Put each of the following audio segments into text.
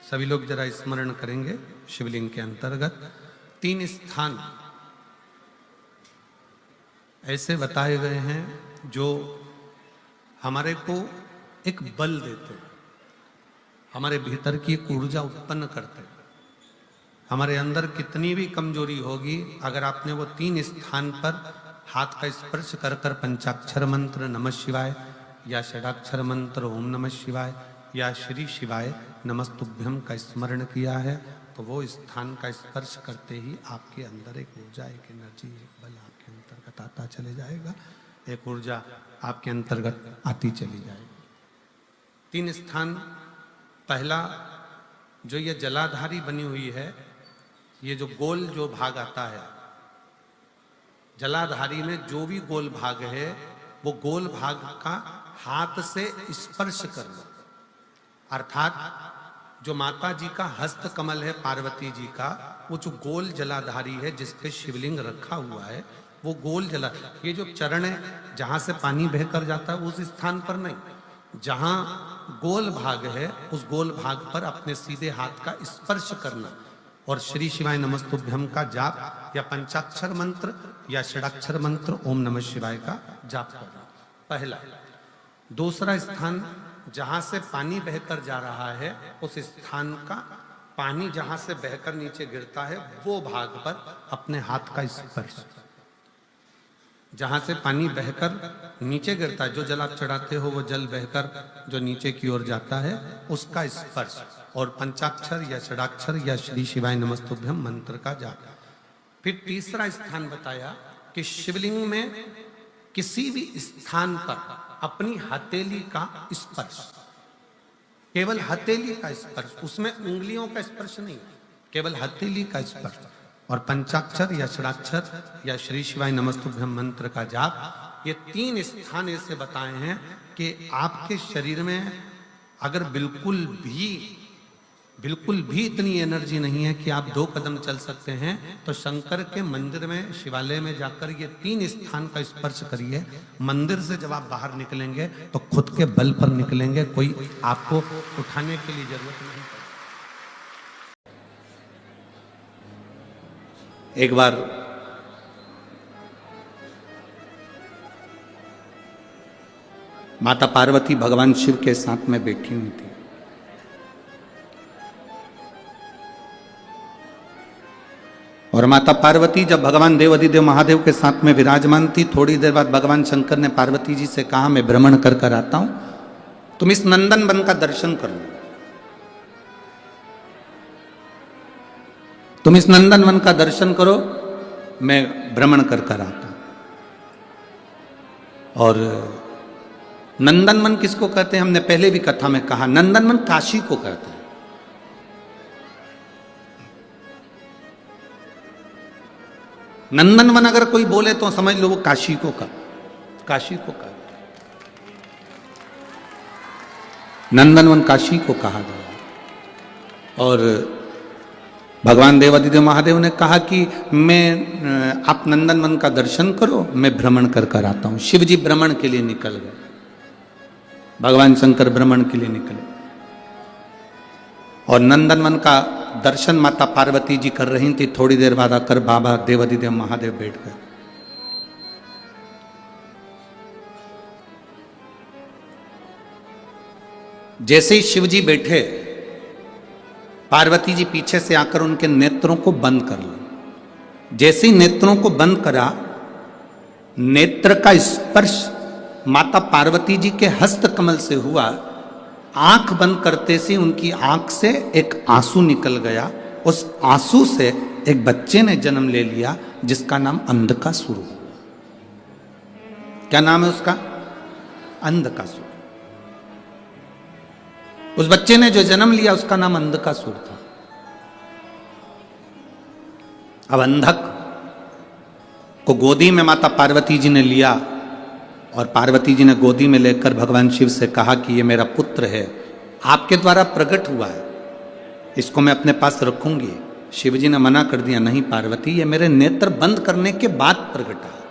सभी लोग जरा स्मरण करेंगे। शिवलिंग के अंतर्गत 3 स्थान ऐसे बताए गए हैं जो हमारे को एक बल देते हैं, हमारे भीतर की एक ऊर्जा उत्पन्न करते हैं। हमारे अंदर कितनी भी कमजोरी होगी, अगर आपने वो 3 स्थान पर हाथ का स्पर्श कर कर पंचाक्षर मंत्र नमः शिवाय या षडाक्षर मंत्र ओम नमः शिवाय या श्री शिवाय नमस्तुभ्यम का स्मरण किया है, तो वो स्थान का स्पर्श करते ही आपके अंदर एक ऊर्जा, एक एनर्जी, एक बल आपके अंतर्गत आता चले जाएगा, एक ऊर्जा आपके अंतर्गत आती चली जाएगी। 3 स्थान, पहला जो ये जलाधारी बनी हुई है, ये जो गोल जो भाग आता है, जलाधारी में जो भी गोल भाग है वो गोल भाग का हाथ से स्पर्श करना, अर्थात जो माता जी का हस्त कमल है पार्वती जी का, वो जो गोल जलाधारी है जिस पे शिवलिंग रखा हुआ है, वो गोल जला, ये जो चरण है जहां से पानी बहकर जाता है उस स्थान पर नहीं, जहां गोल भाग है उस गोल भाग पर अपने सीधे हाथ का स्पर्श करना और श्री शिवाय नमस्तुभ्यम का जाप या पंचाक्षर मंत्र या षडाक्षर मंत्र ओम नमः शिवाय का जाप करना, पहला। दूसरा स्थान, जहां से पानी बहकर जा रहा है उस स्थान का पानी जहां से बहकर नीचे गिरता है वो भाग पर अपने हाथ का स्पर्श, जहां से पानी बहकर नीचे गिरता है, जो जल आप चढ़ाते हो वो जल बहकर जो नीचे की ओर जाता है उसका स्पर्श, और पंचाक्षर या षडाक्षर या श्री शिवाय नमस्तुभ्यम मंत्र का जाप। फिर तीसरा स्थान बताया कि शिवलिंग में किसी भी स्थान पर अपनी हथेली का स्पर्श, केवल हथेली का स्पर्श, उसमें उंगलियों का स्पर्श नहीं, केवल हथेली का स्पर्श, और पंचाक्षर या षडाक्षर या श्री शिवाय नमस्तुभ्यम मंत्र का जाप। ये 3 स्थान ऐसे बताए हैं कि आपके शरीर में अगर बिल्कुल भी इतनी एनर्जी नहीं है कि आप 2 कदम चल सकते हैं, तो शंकर के मंदिर में, शिवालय में जाकर ये 3 स्थान का स्पर्श करिए। मंदिर से जब आप बाहर निकलेंगे तो खुद के बल पर निकलेंगे, कोई आपको उठाने के लिए जरूरत नहीं पड़ेगी। एक बार माता पार्वती भगवान शिव के साथ में बैठी हुई थी, और माता पार्वती जब भगवान देवाधिदेव महादेव के साथ में विराजमान थी, थोड़ी देर बाद भगवान शंकर ने पार्वती जी से कहा, मैं भ्रमण कर कर आता हूं, तुम इस नंदन वन का दर्शन कर लो, तुम इस नंदन वन का दर्शन करो, मैं भ्रमण कर कर आता हूं। और नंदन वन किसको कहते हैं, हमने पहले भी कथा में कहा, नंदन वन काशी को कहते हैं। नंदनवन अगर कोई बोले तो समझ लो वो काशी को कहा, नंदनवन काशी को कहा गया। और भगवान देवाधिदेव महादेव ने कहा कि आप नंदनवन का दर्शन करो, मैं भ्रमण कर कर आता हूं। शिव जी भ्रमण के लिए निकल गए, भगवान शंकर भ्रमण के लिए निकले, और नंदनवन का दर्शन माता पार्वती जी कर रही थी। थोड़ी देर बाद आकर बाबा देवाधिदेव महादेव बैठ गए। जैसे ही शिव जी बैठे, पार्वती जी पीछे से आकर उनके नेत्रों को बंद कर ली। जैसे ही नेत्रों को बंद करा, नेत्र का स्पर्श माता पार्वती जी के हस्त कमल से हुआ। आंख बंद करते से उनकी आंख से एक आंसू निकल गया। उस आंसू से एक बच्चे ने जन्म ले लिया जिसका नाम अंधकासुर। क्या नाम है उसका? अंधकासुर। उस बच्चे ने जो जन्म लिया उसका नाम अंधकासुर था। अब अंधक को गोदी में माता पार्वती जी ने लिया, और पार्वती जी ने गोदी में लेकर भगवान शिव से कहा कि ये मेरा पुत्र है, आपके द्वारा प्रकट हुआ है, इसको मैं अपने पास रखूंगी। शिव जी ने मना कर दिया, नहीं पार्वती, ये मेरे नेत्र बंद करने के बाद प्रकटा है।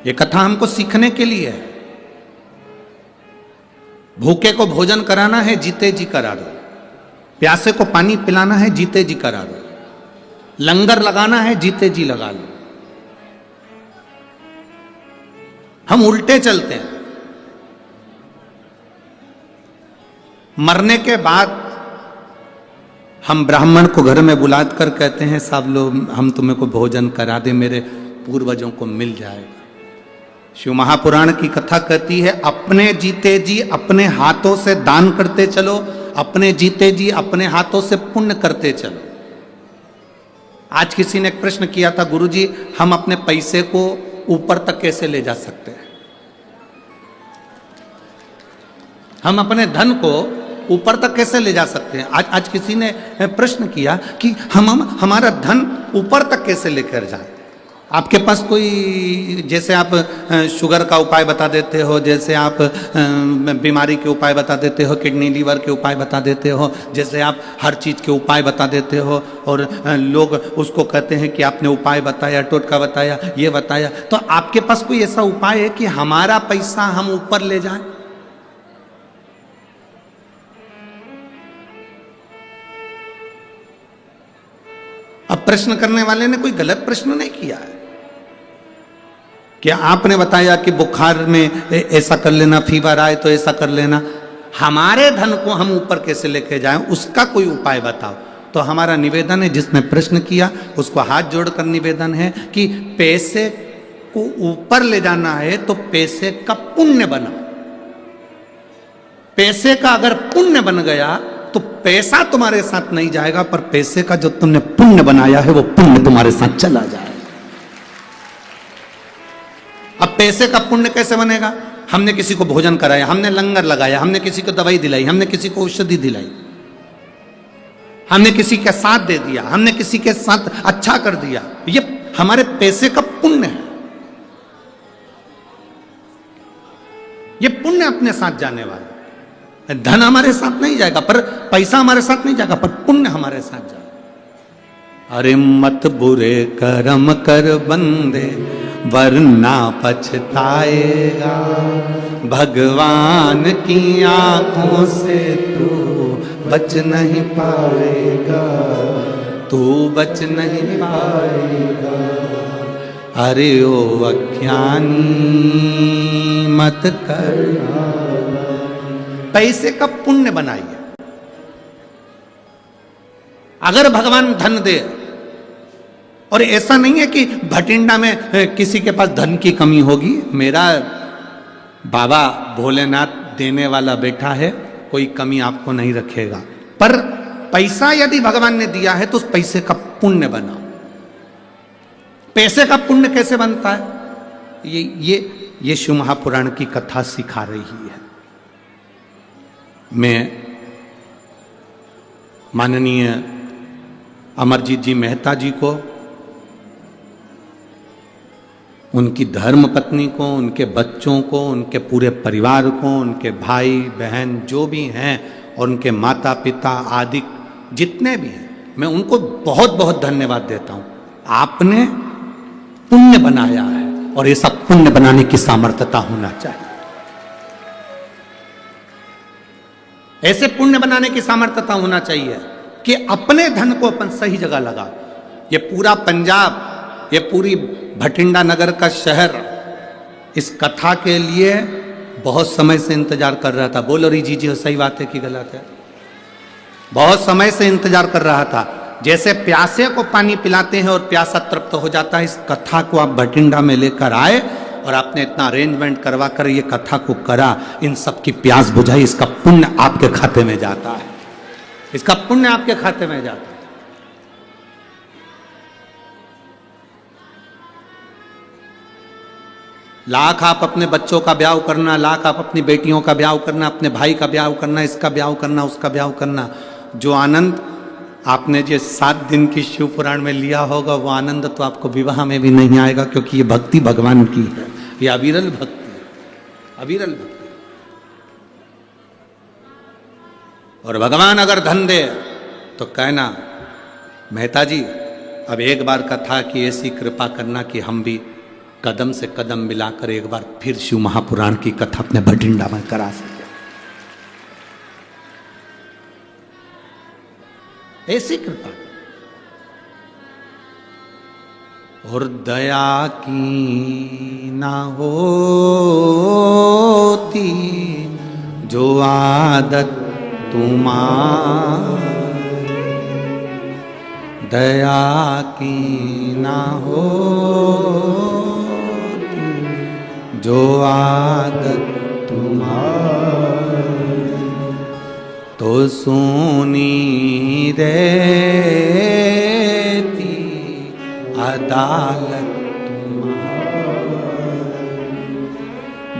ये कथा हमको सीखने के लिए है। भूखे को भोजन कराना है, जीते जी करा दो। प्यासे को पानी पिलाना है, जीते जी करा दो। लंगर लगाना है, जीते जी लगा लो। हम उल्टे चलते हैं। मरने के बाद हम ब्राह्मण को घर में बुलाकर कहते हैं, सब लोग हम तुम्हें को भोजन करा दे, मेरे पूर्वजों को मिल जाएगा। शिव महापुराण की कथा कहती है, अपने जीते जी अपने हाथों से दान करते चलो, अपने जीते जी अपने हाथों से पुण्य करते चलो। आज किसी ने एक प्रश्न किया था, गुरुजी हम अपने पैसे को ऊपर तक कैसे ले जा सकते हैं? हम अपने धन को ऊपर तक कैसे ले जा सकते हैं? आज किसी ने प्रश्न किया कि हम हमारा धन ऊपर तक कैसे लेकर जाएं? आपके पास कोई, जैसे आप शुगर का उपाय बता देते हो, जैसे आप बीमारी के उपाय बता देते हो, किडनी लीवर के उपाय बता देते हो, जैसे आप हर चीज़ के उपाय बता देते हो और लोग उसको कहते हैं कि आपने उपाय बताया, टोटका बताया, ये बताया, तो आपके पास कोई ऐसा उपाय है कि हमारा पैसा हम ऊपर ले जाएं? अब प्रश्न करने वाले ने कोई गलत प्रश्न नहीं किया है। क्या आपने बताया कि बुखार में ऐसा कर लेना, फीवर आए तो ऐसा कर लेना, हमारे धन को हम ऊपर कैसे लेके जाएं, उसका कोई उपाय बताओ। तो हमारा निवेदन है, जिसने प्रश्न किया उसको हाथ जोड़कर निवेदन है कि पैसे को ऊपर ले जाना है तो पैसे का पुण्य बनाओ। पैसे का अगर पुण्य बन गया तो पैसा तुम्हारे साथ नहीं जाएगा, पर पैसे का जो तुमने पुण्य बनाया है वो पुण्य तुम्हारे साथ चला जाएगा। अब पैसे का पुण्य कैसे बनेगा? हमने किसी को भोजन कराया, हमने लंगर लगाया, हमने किसी को दवाई दिलाई, हमने किसी को औषधि दिलाई, हमने किसी के साथ दे दिया, हमने किसी के साथ अच्छा कर दिया, ये हमारे पैसे का पुण्य है। ये पुण्य अपने साथ जाने वाला। धन हमारे साथ नहीं जाएगा, पर पैसा हमारे साथ नहीं जाएगा, पर पुण्य हमारे साथ जाएगा। अरे मत बुरे कर्म कर बंदे वरना पछताएगा, भगवान की आंखों से तू बच नहीं पाएगा, तू बच नहीं पाएगा। अरे ओ अज्ञानी मत करना। पैसे का पुण्य बनाइए। अगर भगवान धन दे, और ऐसा नहीं है कि भटिंडा में किसी के पास धन की कमी होगी, मेरा बाबा भोलेनाथ देने वाला बेटा है, कोई कमी आपको नहीं रखेगा। पर पैसा यदि भगवान ने दिया है तो उस पैसे का पुण्य बनाओ। पैसे का पुण्य कैसे बनता है? ये शिव महापुराण की कथा सिखा रही है। मैं माननीय अमरजीत जी मेहता जी को, उनकी धर्म पत्नी को, उनके बच्चों को, उनके पूरे परिवार को, उनके भाई बहन जो भी हैं और उनके माता पिता आदि जितने भी हैं, मैं उनको बहुत बहुत धन्यवाद देता हूँ। आपने पुण्य बनाया है और ये सब पुण्य बनाने की सामर्थ्यता होना चाहिए। ऐसे पुण्य बनाने की सामर्थ्यता होना चाहिए कि अपने धन को अपन सही जगह लगा। ये पूरा पंजाब, ये पूरी भटिंडा नगर का शहर इस कथा के लिए बहुत समय से इंतजार कर रहा था। बोलो री जी सही बात है कि गलत है? बहुत समय से इंतजार कर रहा था। जैसे प्यासे को पानी पिलाते हैं और प्यासा तृप्त हो जाता है, इस कथा को आप भटिंडा में लेकर आए और आपने इतना अरेंजमेंट करवा कर ये कथा को करा, इन सब की प्यास बुझाई, इसका पुण्य आपके खाते में जाता है, इसका पुण्य आपके खाते में जाता है। लाख आप अपने बच्चों का ब्याह करना, लाख आप अपनी बेटियों का ब्याह करना, अपने भाई का ब्याह करना, इसका ब्याह करना, उसका ब्याह करना, जो आनंद आपने जो 7 दिन की शिव पुराण में लिया होगा वो आनंद तो आपको विवाह में भी नहीं आएगा, क्योंकि ये भक्ति भगवान की है, ये अविरल भक्ति है, अविरल भक्ति। और भगवान अगर धन दे तो कहना मेहता जी अब एक बार कथा की ऐसी कृपा करना कि हम भी कदम से कदम मिलाकर एक बार फिर शिव महापुराण की कथा अपने भटिंडा में करा सके। ऐसी कृपा। और दया की ना होती जो आदत तुम्हारी, दया की ना होती जो आदत तुम्हारी, तो सोनी रहती अदालत तुम्हारी,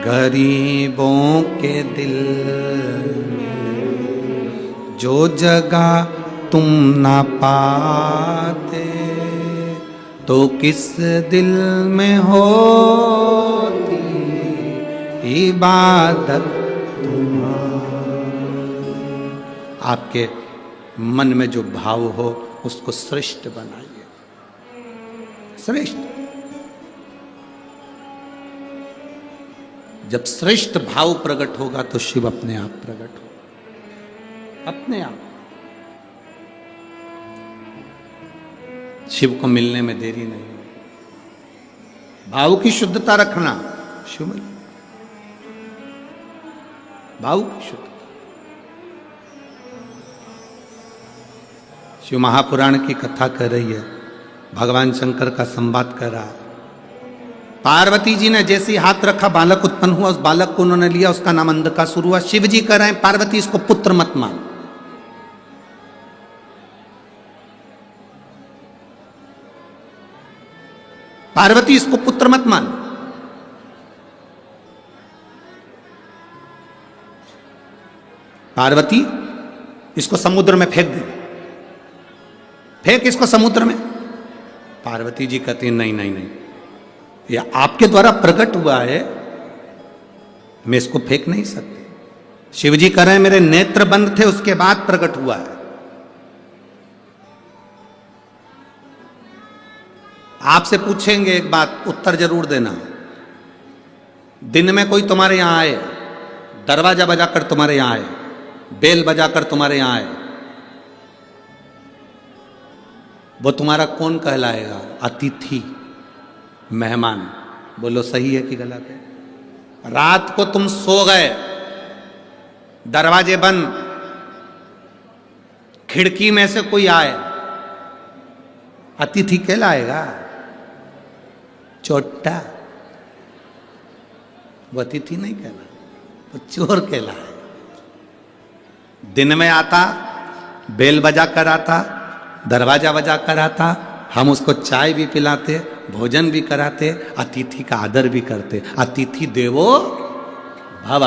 गरीबों के दिल में जो जगह तुम ना पाते, तो किस दिल में होती इबादत तुम्हारी। आपके मन में जो भाव हो उसको श्रेष्ठ बनाइए, श्रेष्ठ। जब श्रेष्ठ भाव प्रकट होगा तो शिव अपने आप प्रकट हो, अपने आप। शिव को मिलने में देरी नहीं। भाव की शुद्धता रखना, शिव मिल, भाव की शुद्धता। शिव महापुराण की कथा कर रही है, भगवान शंकर का संवाद कर रहा। पार्वती जी ने जैसे ही हाथ रखा बालक उत्पन्न हुआ, उस बालक को उन्होंने लिया, उसका नाम अंधकासुर हुआ। शिव जी कह रहे हैं पार्वती इसको पुत्र मत मान। पार्वती इसको पुत्र मत मान। पार्वती इसको समुद्र में फेंक दे, फेंक इसको समुद्र में। पार्वती जी कहती हैं नहीं नहीं नहीं, यह आपके द्वारा प्रकट हुआ है, मैं इसको फेंक नहीं सकती। शिव जी कह रहे हैं मेरे नेत्र बंद थे, उसके बाद प्रकट हुआ है। आपसे पूछेंगे एक बात, उत्तर जरूर देना। दिन में कोई तुम्हारे यहां आए, दरवाजा बजाकर तुम्हारे यहां आए, बेल बजाकर तुम्हारे यहां आए, वो तुम्हारा कौन कहलाएगा? अतिथि, मेहमान। बोलो सही है कि गलत है? रात को तुम सो गए, दरवाजे बंद, खिड़की में से कोई आए, अतिथि कहलाएगा? चोट्टा, वो अतिथि नहीं कहला, वो चोर कहलाएगा। दिन में आता, बेल बजा कर आता, दरवाजा बजा कर आता, हम उसको चाय भी पिलाते, भोजन भी कराते, अतिथि का आदर भी करते। अतिथि देवो भव।